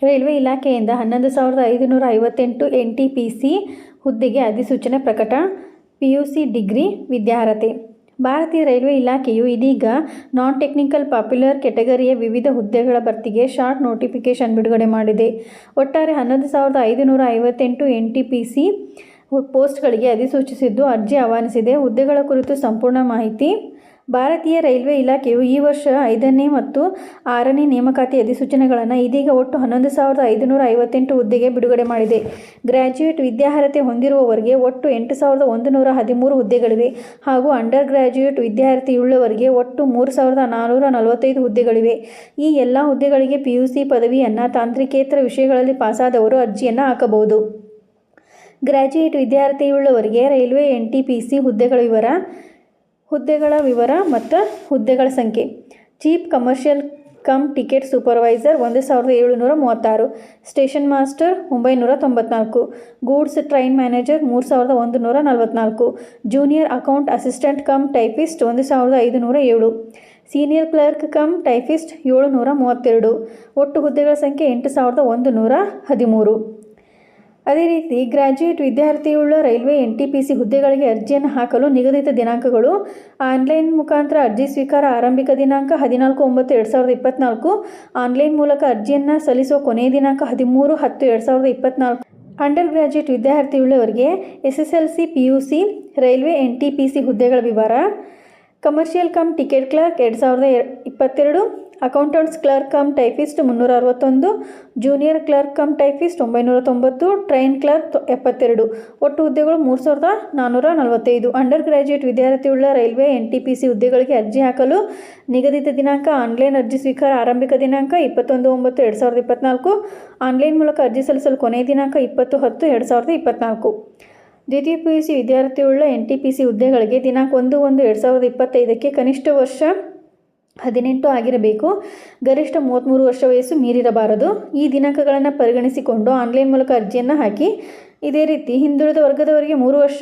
Railway ಇಲಾಖೆಯಿಂದ 11,558 NTPC ಹುದ್ದೆಗೆ ಅಧಿಸೂಚನೆ ಪ್ರಕಟ. PUC ಡಿಗ್ರಿ ವಿದ್ಯಾರ್ಹತೆ. ಭಾರತೀಯ ರೈಲ್ವೆ ಇಲಾಖೆಯು ಇದೀಗ ನಾನ್ ಟೆಕ್ನಿಕಲ್ ಪಾಪ್ಯುಲರ್ ಕೆಟಗರಿಯ ವಿವಿಧ ಹುದ್ದೆಗಳ ಭರ್ತಿಗೆ ಶಾರ್ಟ್ ನೋಟಿಫಿಕೇಷನ್ ಬಿಡುಗಡೆ ಮಾಡಿದೆ. ಒಟ್ಟಾರೆ 11,558 NTPC ಪೋಸ್ಟ್ಗಳಿಗೆ ಅಧಿಸೂಚಿಸಿದ್ದು ಅರ್ಜಿ ಆಹ್ವಾನಿಸಿದೆ. ಹುದ್ದೆಗಳ ಕುರಿತು ಸಂಪೂರ್ಣ ಮಾಹಿತಿ. ಭಾರತೀಯ ರೈಲ್ವೆ ಇಲಾಖೆಯು ಈ ವರ್ಷ 5ನೇ ಮತ್ತು 6ನೇ ನೇಮಕಾತಿ ಅಧಿಸೂಚನೆಗಳನ್ನು ಇದೀಗ ಒಟ್ಟು 11,558 ಹುದ್ದೆಗೆ ಬಿಡುಗಡೆ ಮಾಡಿದೆ. ಗ್ರ್ಯಾಜುಯೇಟ್ ವಿದ್ಯಾರ್ಹತೆ ಹೊಂದಿರುವವರಿಗೆ ಒಟ್ಟು 8,113 ಹುದ್ದೆಗಳಿವೆ ಹಾಗೂ ಅಂಡರ್ ಗ್ರ್ಯಾಜುಯೇಟ್ ವಿದ್ಯಾರ್ಹತೆಯುಳ್ಳವರಿಗೆ ಒಟ್ಟು 3,445 ಹುದ್ದೆಗಳಿವೆ. ಈ ಎಲ್ಲ ಹುದ್ದೆಗಳಿಗೆ PUC ಪದವಿಯನ್ನು ತಾಂತ್ರಿಕೇತರ ವಿಷಯಗಳಲ್ಲಿ ಪಾಸಾದವರು ಅರ್ಜಿಯನ್ನು ಹಾಕಬಹುದು. ಗ್ರ್ಯಾಜುಯೇಟ್ ವಿದ್ಯಾರ್ಹತೆಯುಳ್ಳವರಿಗೆ ರೈಲ್ವೆ NTPC ಹುದ್ದೆಗಳ ವಿವರ ಮತ್ತು ಹುದ್ದೆಗಳ ಸಂಖ್ಯೆ. Chief commercial cum ticket supervisor 1,736, station master 994, goods train manager 3,144, junior account assistant come typist 1,507, senior clerk cum typist 732. ಒಟ್ಟು ಹುದ್ದೆಗಳ ಸಂಖ್ಯೆ 8,113. ಅದೇ ರೀತಿ ಗ್ರ್ಯಾಜುಯೇಟ್ ವಿದ್ಯಾರ್ಥಿಯುಳ್ಳ ರೈಲ್ವೆ NTPC ಹುದ್ದೆಗಳಿಗೆ ಅರ್ಜಿಯನ್ನು ಹಾಕಲು ನಿಗದಿತ ದಿನಾಂಕಗಳು. ಆನ್ಲೈನ್ ಮುಖಾಂತರ ಅರ್ಜಿ ಸ್ವೀಕಾರ ಆರಂಭಿಕ ದಿನಾಂಕ 14/9/2024. ಆನ್ಲೈನ್ ಮೂಲಕ ಅರ್ಜಿಯನ್ನು ಸಲ್ಲಿಸುವ ಕೊನೆಯ ದಿನಾಂಕ 13/10/2024. ಅಂಡರ್ ಗ್ರ್ಯಾಜುಯೇಟ್ ವಿದ್ಯಾರ್ಥಿಯುಳ್ಳವರಿಗೆ SSLC PUC ರೈಲ್ವೆ NTPC ಹುದ್ದೆಗಳ ವಿವರ. Commercial cum ticket clerk 2022, accountants clerk cum typist 361, junior clerk cum typist 990, train clerk 72. ಒಟ್ಟು ಹುದ್ದೆಗಳು 3,445. ಅಂಡರ್ ಗ್ರ್ಯಾಜುಯೇಟ್ ವಿದ್ಯಾರ್ಥಿಯುಳ್ಳ ರೈಲ್ವೆ NTPC ಹುದ್ದೆಗಳಿಗೆ ಅರ್ಜಿ ಹಾಕಲು ನಿಗದಿತ ದಿನಾಂಕ. ಆನ್ಲೈನ್ ಅರ್ಜಿ ಸ್ವೀಕಾರ ಆರಂಭಿಕ ದಿನಾಂಕ 21/9/2024. ಆನ್ಲೈನ್ ಮೂಲಕ ಅರ್ಜಿ ಸಲ್ಲಿಸಲು ಕೊನೆಯ ದಿನಾಂಕ 20/10/2024. ದ್ವಿತೀಯ PUC ವಿದ್ಯಾರ್ಥಿಯುಳ್ಳ NTPC ಹುದ್ದೆಗಳಿಗೆ ದಿನಾಂಕ 1/1/2025 ಕನಿಷ್ಠ ವರ್ಷ 18 ಆಗಿರಬೇಕು. ಗರಿಷ್ಠ 33 ವರ್ಷ ವಯಸ್ಸು ಮೀರಿರಬಾರದು. ಈ ದಿನಾಂಕಗಳನ್ನು ಪರಿಗಣಿಸಿಕೊಂಡು ಆನ್ಲೈನ್ ಮೂಲಕ ಅರ್ಜಿಯನ್ನು ಹಾಕಿ. ಇದೇ ರೀತಿ ಹಿಂದುಳಿದ ವರ್ಗದವರಿಗೆ 3 ವರ್ಷ,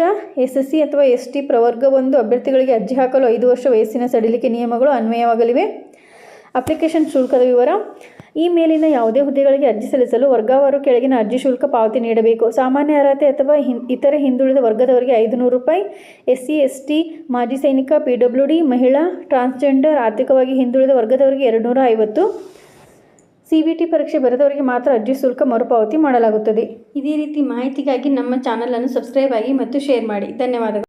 SC ಅಥವಾ ST ಪ್ರವರ್ಗ 1 ಅಭ್ಯರ್ಥಿಗಳಿಗೆ ಅರ್ಜಿ ಹಾಕಲು 5 ವರ್ಷ ವಯಸ್ಸಿನ ಸಡಿಲಿಕೆ ನಿಯಮಗಳು ಅನ್ವಯವಾಗಲಿವೆ. ಅಪ್ಲಿಕೇಶನ್ ಶುಲ್ಕದ ವಿವರ. ಈ ಮೇಲಿನ ಯಾವುದೇ ಹುದ್ದೆಗಳಿಗೆ ಅರ್ಜಿ ಸಲ್ಲಿಸಲು ವರ್ಗವಾರು ಕೆಳಗಿನ ಅರ್ಜಿ ಶುಲ್ಕ ಪಾವತಿ ನೀಡಬೇಕು. ಸಾಮಾನ್ಯ ಅರ್ಹತೆ ಅಥವಾ ಇತರೆ ಹಿಂದುಳಿದ ವರ್ಗದವರಿಗೆ ₹500, SC ST, ಮಾಜಿ ಸೈನಿಕ, PWD, ಮಹಿಳಾ, ಟ್ರಾನ್ಸ್ಜೆಂಡರ್, ಆರ್ಥಿಕವಾಗಿ ಹಿಂದುಳಿದ ವರ್ಗದವರಿಗೆ ₹250. CBT ಪರೀಕ್ಷೆ ಬರೆದವರಿಗೆ ಮಾತ್ರ ಅರ್ಜಿ ಶುಲ್ಕ ಮರುಪಾವತಿ ಮಾಡಲಾಗುತ್ತದೆ. ಇದೇ ರೀತಿ ಮಾಹಿತಿಗಾಗಿ ನಮ್ಮ ಚಾನಲನ್ನು ಸಬ್ಸ್ಕ್ರೈಬ್ ಆಗಿ ಮತ್ತು ಶೇರ್ ಮಾಡಿ. ಧನ್ಯವಾದಗಳು.